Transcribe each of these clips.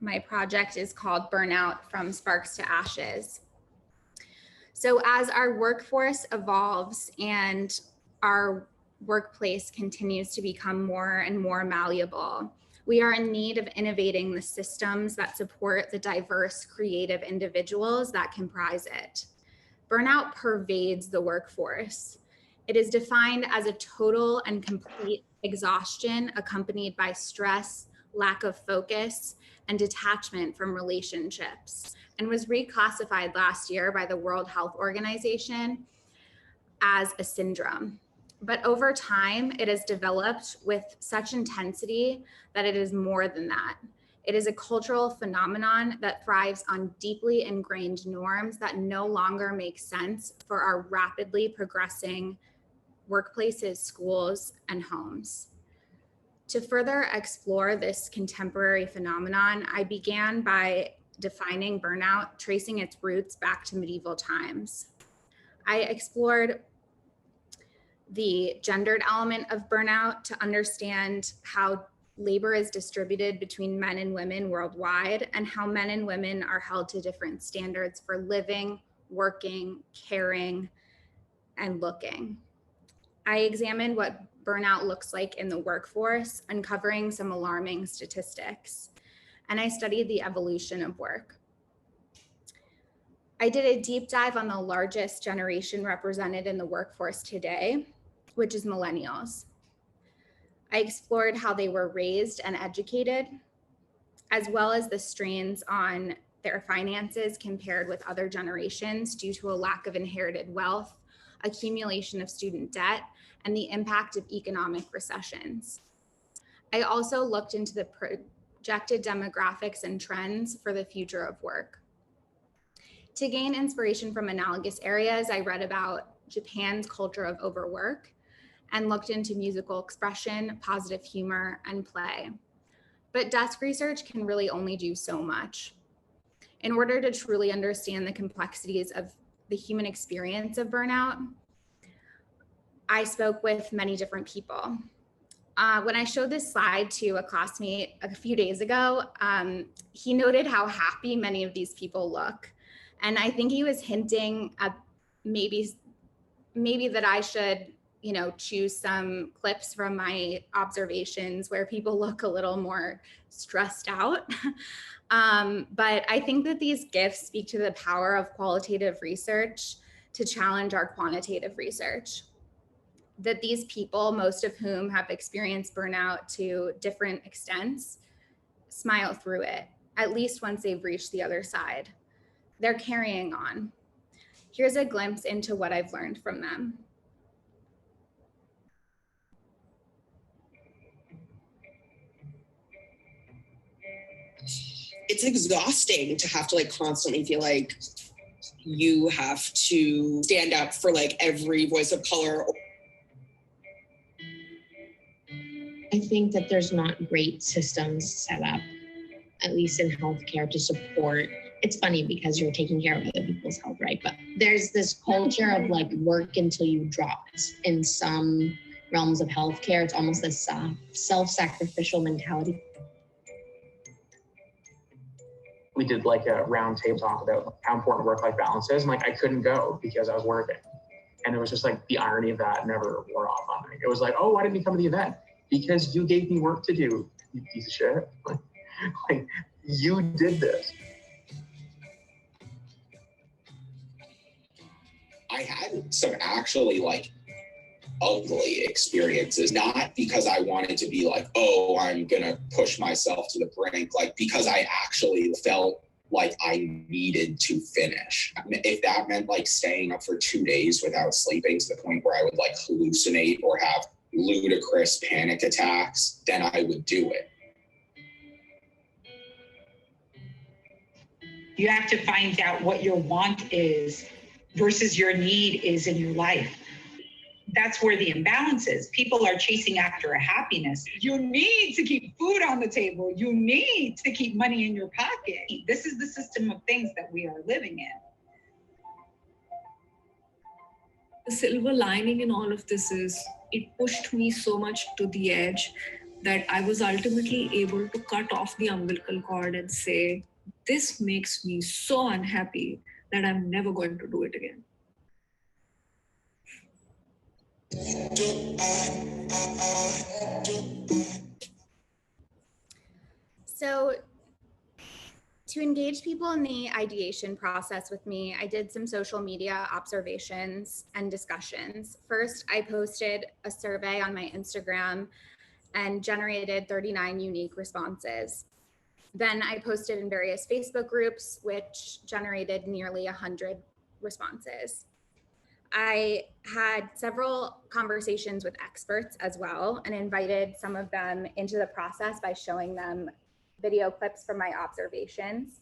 My project is called Burnout from Sparks to Ashes. So as our workforce evolves and our workplace continues to become more and more malleable, we are in need of innovating the systems that support the diverse, creative individuals that comprise it. Burnout pervades the workforce. It is defined as a total and complete exhaustion accompanied by stress, lack of focus, and detachment from relationships, and was reclassified last year by the World Health Organization as a syndrome. But over time, it has developed with such intensity that it is more than that. It is a cultural phenomenon that thrives on deeply ingrained norms that no longer make sense for our rapidly progressing workplaces, schools, and homes. To further explore this contemporary phenomenon, I began by defining burnout, tracing its roots back to medieval times. I explored the gendered element of burnout to understand how labor is distributed between men and women worldwide, and how men and women are held to different standards for living, working, caring, and looking. I examined what burnout looks like in the workforce, uncovering some alarming statistics, and I studied the evolution of work. I did a deep dive on the largest generation represented in the workforce today, which is millennials. I explored how they were raised and educated, as well as the strains on their finances compared with other generations due to a lack of inherited wealth, accumulation of student debt, and the impact of economic recessions. I also looked into the projected demographics and trends for the future of work. To gain inspiration from analogous areas, I read about Japan's culture of overwork and looked into musical expression, positive humor, and play. But desk research can really only do so much. In order to truly understand the complexities of the human experience of burnout, I spoke with many different people. When I showed this slide to a classmate a few days ago, he noted how happy many of these people look. And I think he was hinting at maybe that I should, choose some clips from my observations where people look a little more stressed out. But I think that these gifts speak to the power of qualitative research to challenge our quantitative research. That these people, most of whom have experienced burnout to different extents, smile through it, at least once they've reached the other side. They're carrying on. Here's a glimpse into what I've learned from them. It's exhausting to have to constantly feel like you have to stand up for every voice of color. I think that there's not great systems set up, at least in healthcare, to support. It's funny because you're taking care of other people's health, right? But there's this culture of work until you drop. In some realms of healthcare, it's almost a self-sacrificial mentality. We did a round table talk about how important work-life balance is. And I couldn't go because I was working. And it was just the irony of that never wore off on me. It was oh, why didn't you come to the event? Because you gave me work to do, you piece of shit. You did this. I had some actually ugly experiences, not because I wanted to be oh, I'm gonna push myself to the brink, because I actually felt like I needed to finish. If that meant staying up for 2 days without sleeping to the point where I would hallucinate or have ludicrous panic attacks, then I would do it. You have to find out what your want is versus your need is in your life. That's where the imbalance is. People are chasing after a happiness. You need to keep food on the table. You need to keep money in your pocket. This is the system of things that we are living in. The silver lining in all of this is it pushed me so much to the edge that I was ultimately able to cut off the umbilical cord and say, this makes me so unhappy that I'm never going to do it again. So to engage people in the ideation process with me, I did some social media observations and discussions. First, I posted a survey on my Instagram and generated 39 unique responses. Then I posted in various Facebook groups, which generated nearly 100 responses. I had several conversations with experts as well and invited some of them into the process by showing them video clips from my observations.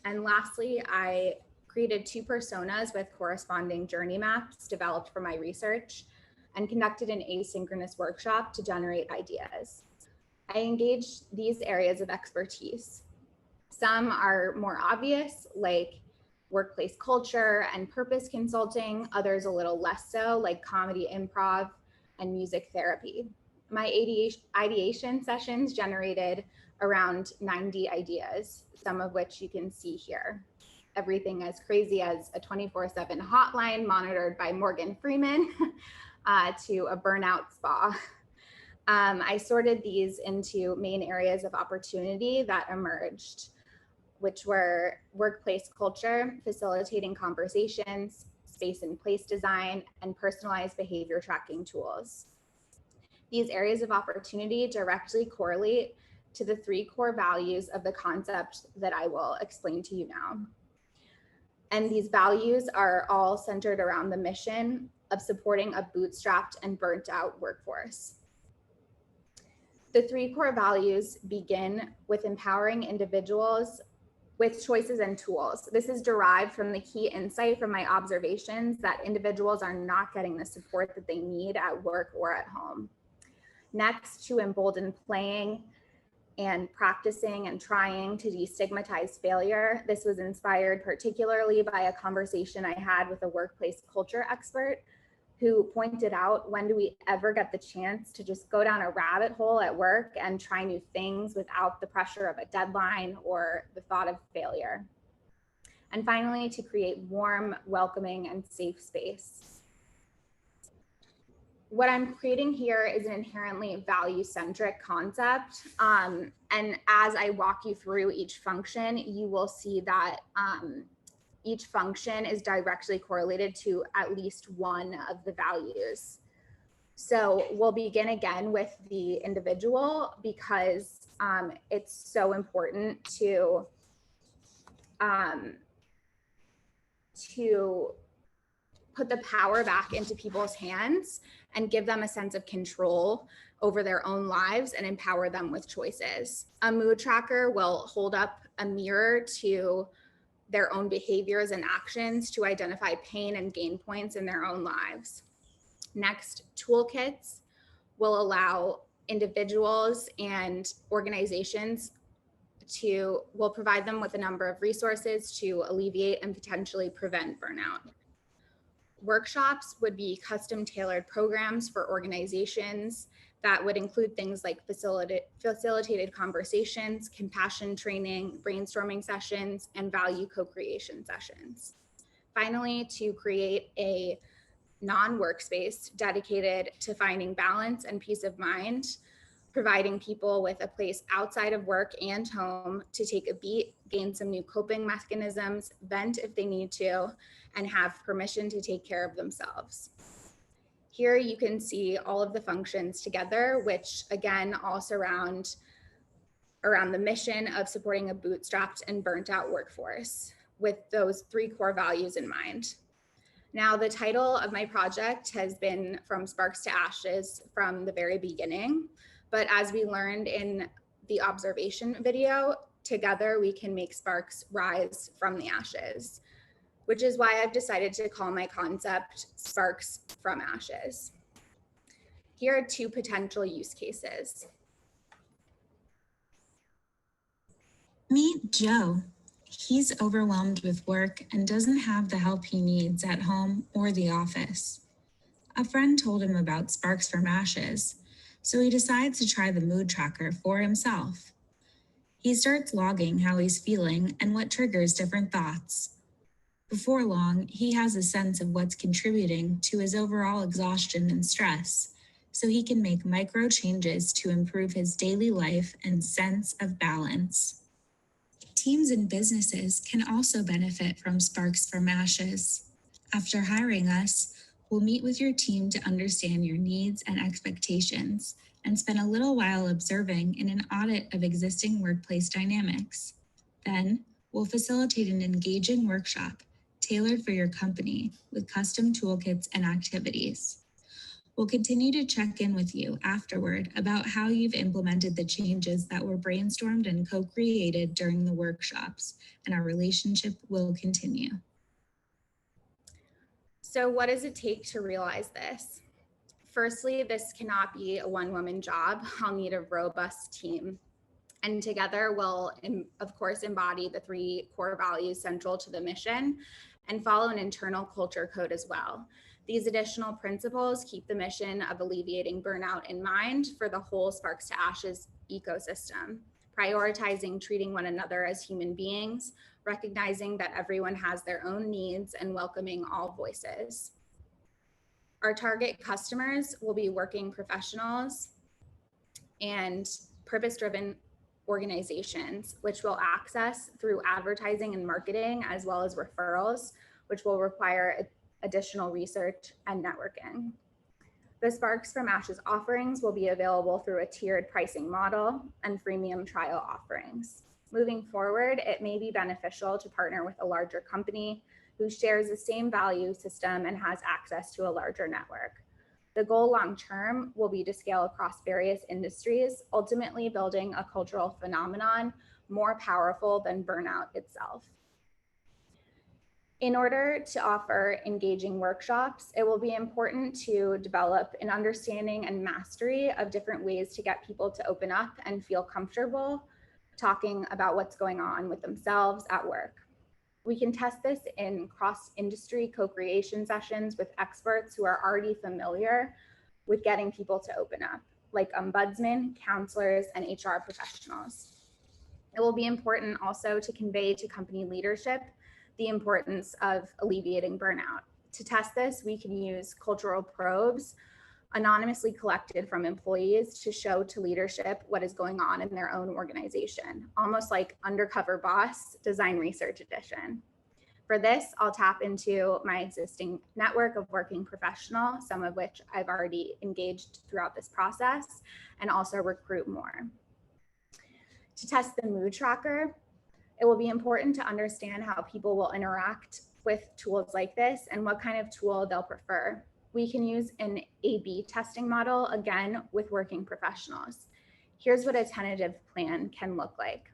And lastly, I created 2 personas with corresponding journey maps developed from my research and conducted an asynchronous workshop to generate ideas. I engaged these areas of expertise. Some are more obvious, like workplace culture and purpose consulting, others a little less so, like comedy improv and music therapy. My ideation sessions generated around 90 ideas, some of which you can see here. Everything as crazy as a 24/7 hotline monitored by Morgan Freeman to a burnout spa. I sorted these into main areas of opportunity that emerged, which were workplace culture, facilitating conversations, space and place design, and personalized behavior tracking tools. These areas of opportunity directly correlate to the 3 core values of the concept that I will explain to you now. And these values are all centered around the mission of supporting a bootstrapped and burnt out workforce. The 3 core values begin with empowering individuals with choices and tools. This is derived from the key insight from my observations that individuals are not getting the support that they need at work or at home. Next, to embolden playing and practicing and trying to destigmatize failure. This was inspired particularly by a conversation I had with a workplace culture expert who pointed out, when do we ever get the chance to just go down a rabbit hole at work and try new things without the pressure of a deadline or the thought of failure? And finally, to create warm, welcoming, and safe space. What I'm creating here is an inherently value-centric concept. And as I walk you through each function, you will see that each function is directly correlated to at least one of the values. So we'll begin again with the individual because it's so important to put the power back into people's hands and give them a sense of control over their own lives and empower them with choices. A mood tracker will hold up a mirror to their own behaviors and actions to identify pain and gain points in their own lives. Next, toolkits will allow individuals and organizations will provide them with a number of resources to alleviate and potentially prevent burnout. Workshops would be custom tailored programs for organizations that would include things like facilitated conversations, compassion training, brainstorming sessions, and value co-creation sessions. Finally, to create a non-workspace dedicated to finding balance and peace of mind, providing people with a place outside of work and home to take a beat, gain some new coping mechanisms, vent if they need to, and have permission to take care of themselves. Here you can see all of the functions together, which again all surround around the mission of supporting a bootstrapped and burnt out workforce with those 3 core values in mind. Now, the title of my project has been From Sparks to Ashes from the very beginning, but as we learned in the observation video, together we can make sparks rise from the ashes, which is why I've decided to call my concept Sparks from Ashes. Here are 2 potential use cases. Meet Joe. He's overwhelmed with work and doesn't have the help he needs at home or the office. A friend told him about Sparks from Ashes, So he decides to try the mood tracker for himself. He starts logging how he's feeling and what triggers different thoughts. Before long, he has a sense of what's contributing to his overall exhaustion and stress, so he can make micro changes to improve his daily life and sense of balance. Teams and businesses can also benefit from Sparks from Ashes. After hiring us, we'll meet with your team to understand your needs and expectations and spend a little while observing in an audit of existing workplace dynamics. Then, we'll facilitate an engaging workshop tailored for your company with custom toolkits and activities. We'll continue to check in with you afterward about how you've implemented the changes that were brainstormed and co-created during the workshops, and our relationship will continue. So what does it take to realize this? Firstly, this cannot be a one-woman job. I'll need a robust team. And together we'll, of course, embody the 3 core values central to the mission and follow an internal culture code as well. These additional principles keep the mission of alleviating burnout in mind for the whole Sparks to Ashes ecosystem, prioritizing treating one another as human beings, recognizing that everyone has their own needs, and welcoming all voices. Our target customers will be working professionals and purpose-driven organizations, which will access through advertising and marketing, as well as referrals, which will require additional research and networking. The Sparks from Ashes offerings will be available through a tiered pricing model and freemium trial offerings. Moving forward, it may be beneficial to partner with a larger company who shares the same value system and has access to a larger network. The goal long-term will be to scale across various industries, ultimately building a cultural phenomenon more powerful than burnout itself. In order to offer engaging workshops, it will be important to develop an understanding and mastery of different ways to get people to open up and feel comfortable talking about what's going on with themselves at work. We can test this in cross-industry co-creation sessions with experts who are already familiar with getting people to open up, like ombudsmen, counselors, and HR professionals. It will be important also to convey to company leadership the importance of alleviating burnout. To test this, we can use cultural probes anonymously collected from employees to show to leadership what is going on in their own organization, almost like Undercover Boss Design Research Edition. For this, I'll tap into my existing network of working professionals, some of which I've already engaged throughout this process, and also recruit more. To test the mood tracker, it will be important to understand how people will interact with tools like this and what kind of tool they'll prefer. We can use an A/B testing model, again, with working professionals. Here's what a tentative plan can look like.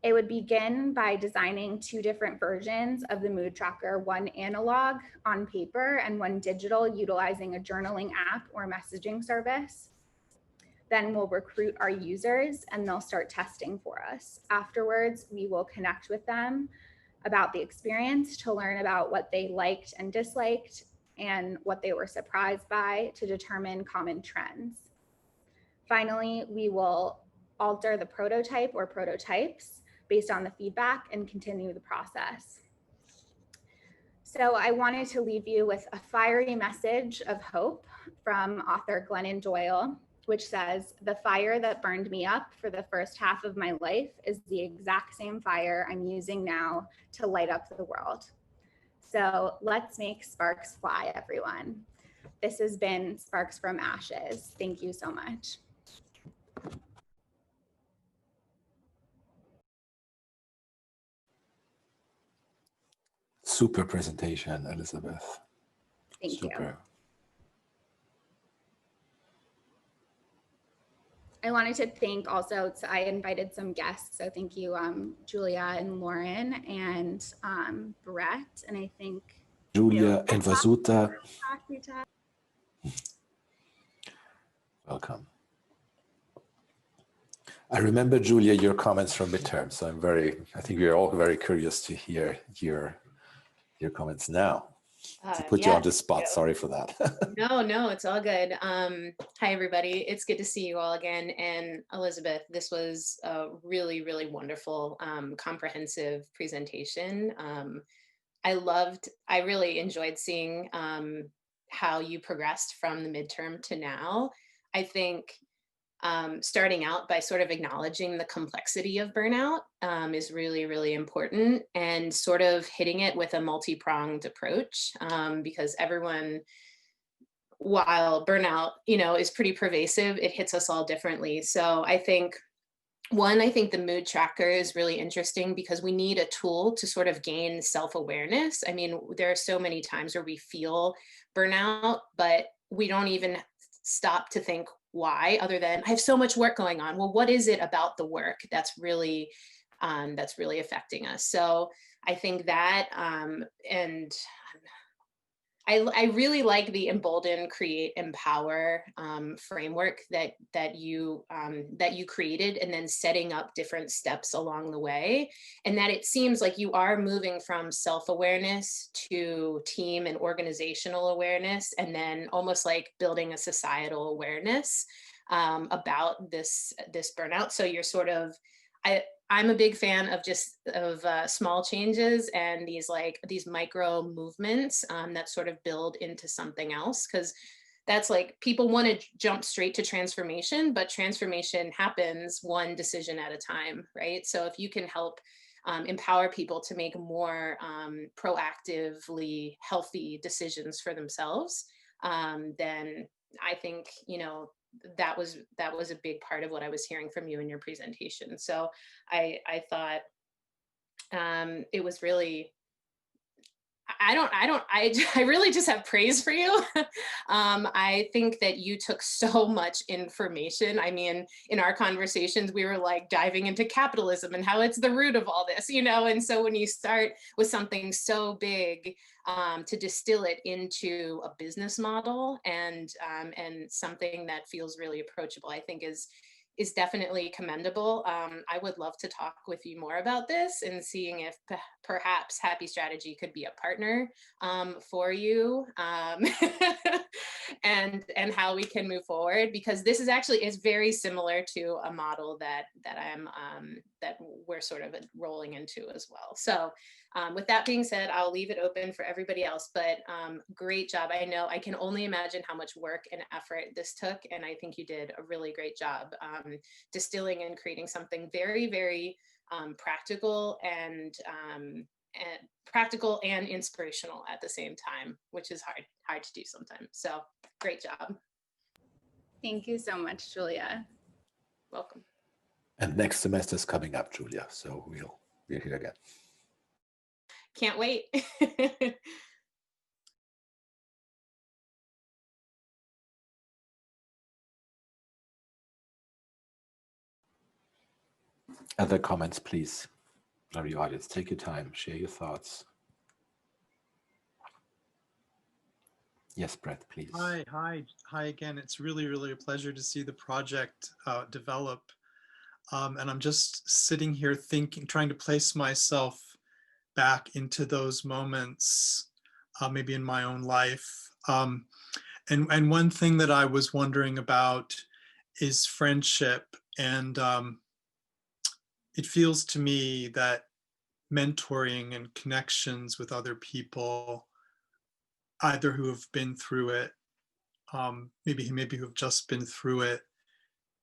It would begin by designing 2 different versions of the mood tracker, one analog on paper and one digital, utilizing a journaling app or messaging service. Then we'll recruit our users and they'll start testing for us. Afterwards, we will connect with them about the experience to learn about what they liked and disliked and what they were surprised by to determine common trends. Finally, we will alter the prototype or prototypes based on the feedback and continue the process. So I wanted to leave you with a fiery message of hope from author Glennon Doyle, which says, "The fire that burned me up for the first half of my life is the exact same fire I'm using now to light up the world." So let's make sparks fly, everyone. This has been Sparks from Ashes. Thank you so much. Super presentation, Elizabeth. Thank Super. you. I wanted to thank also, I invited some guests, so thank you, Julia and Lauren and Brett, and I think Julia and Vasuta. Welcome. I remember, Julia, your comments from midterm, so I think we are all very curious to hear your comments now. To put you on Yeah. the spot, sorry for that. No, it's all good. Hi, everybody. It's good to see you all again. And Elizabeth, this was a really, really wonderful, comprehensive presentation. I really enjoyed seeing how you progressed from the midterm to now. I think starting out by sort of acknowledging the complexity of burnout is really, really important, and sort of hitting it with a multi-pronged approach, because everyone, while burnout, is pretty pervasive, it hits us all differently. So I think the mood tracker is really interesting because we need a tool to sort of gain self-awareness. I mean, there are so many times where we feel burnout, but we don't even stop to think why, other than I have so much work going on. Well, what is it about the work that's really affecting us? So I think that, and I really like the embolden, create, empower framework that you created, and then setting up different steps along the way, and that it seems like you are moving from self-awareness to team and organizational awareness, and then almost like building a societal awareness about this burnout. So you're sort of, I'm a big fan of small changes and these micro movements that sort of build into something else, because that's like people want to jump straight to transformation, but transformation happens one decision at a time, right? So if you can help empower people to make more proactively healthy decisions for themselves, then I think, that was a big part of what I was hearing from you in your presentation. So I thought it was really, I really just have praise for you. I think that you took so much information. I mean, in our conversations, we were like diving into capitalism and how it's the root of all this, and so when you start with something so big, to distill it into a business model and something that feels really approachable, I think is definitely commendable. I would love to talk with you more about this and seeing if perhaps Happy Strategy could be a partner for you, and how we can move forward, because this is very similar to a model that we're sort of rolling into as well. So with that being said, I'll leave it open for everybody else, but great job. I know I can only imagine how much work and effort this took, and I think you did a really great job distilling and creating something very, very practical and inspirational at the same time, which is hard to do sometimes. So great job. Thank you so much, Julia. Welcome. And next semester is coming up, Julia, so we're here again. Can't wait. Other comments, please. Lovely audience, take your time, share your thoughts. Yes, Brett, please. Hi again. It's really a pleasure to see the project develop. And I'm just sitting here thinking, trying to place myself back into those moments, maybe in my own life. And one thing that I was wondering about is friendship. And it feels to me that mentoring and connections with other people, either who have been through it, maybe who have just been through it,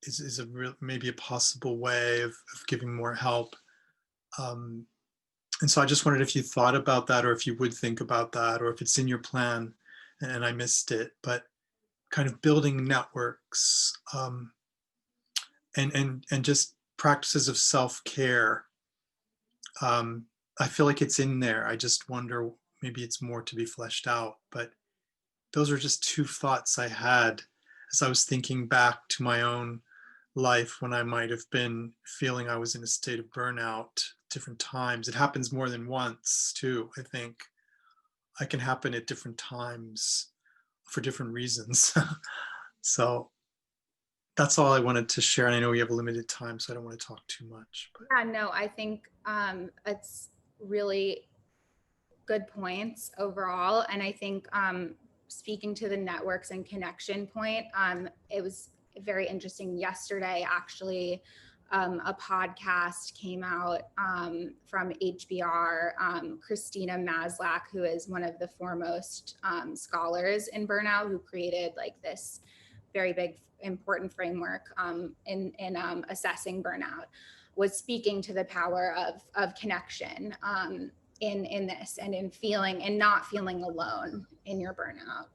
is maybe a possible way of giving more help. And so I just wondered if you thought about that, or if you would think about that, or if it's in your plan and I missed it, but kind of building networks, and just practices of self-care. I feel like it's in there. I just wonder, maybe it's more to be fleshed out, but those are just two thoughts I had as I was thinking back to my own life when I might have been feeling I was in a state of burnout different times. It happens more than once too, I think. It can happen at different times for different reasons. So that's all I wanted to share. And I know we have a limited time, so I don't want to talk too much. But. Yeah, no, I think it's really good points overall. And I think speaking to the networks and connection point, it was very interesting. Yesterday, actually, a podcast came out from HBR, Christina Maslach, who is one of the foremost scholars in burnout, who created like this very big, important framework in assessing burnout, was speaking to the power of connection in this, and in feeling and not feeling alone in your burnout,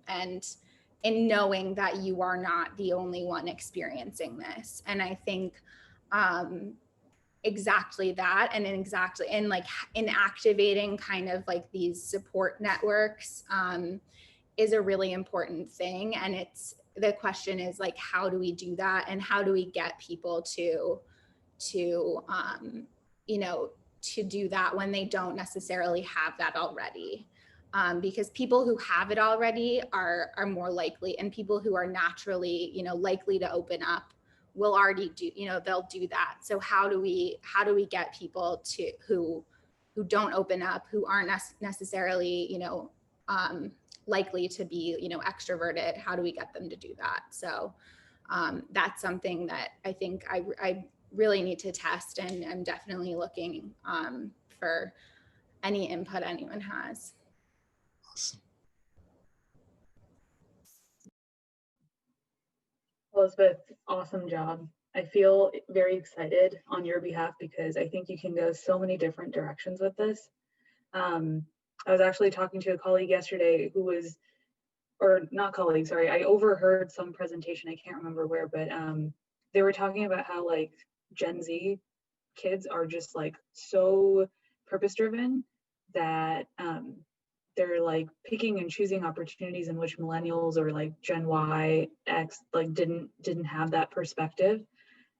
and in knowing that you are not the only one experiencing this. And I think exactly that, and like in activating kind of like these support networks is a really important thing. And it's, the question is like, how do we do that, and how do we get people to you know, to do that when they don't necessarily have that already? Because people who have it already are more likely, and people who are naturally, you know, likely to open up will already do, you know, they'll do that. So how do we get people to who don't open up, who aren't necessarily, you know, likely to be, you know, extroverted, how do we get them to do that? So that's something that I think I really need to test, and I'm definitely looking for any input anyone has. Awesome. Elizabeth, awesome job. I feel very excited on your behalf because I think you can go so many different directions with this. I was actually talking to a colleague yesterday who was, or not colleague, sorry, I overheard some presentation, I can't remember where, but they were talking about how like Gen Z kids are just like so purpose driven that they're like picking and choosing opportunities in which millennials or like Gen Y, X like didn't have that perspective.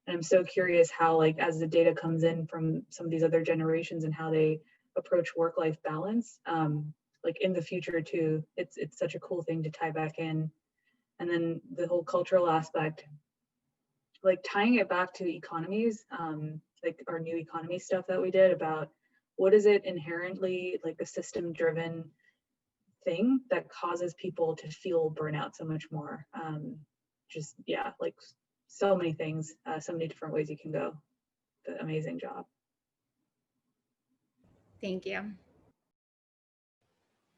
And I'm so curious how, like, as the data comes in from some of these other generations and how they approach work-life balance, like in the future too, it's such a cool thing to tie back in. And then the whole cultural aspect, like tying it back to economies, like our new economy stuff that we did about what is it inherently like a system driven thing that causes people to feel burnout so much more. Just, yeah, like so many things, so many different ways you can go. But amazing job. Thank you.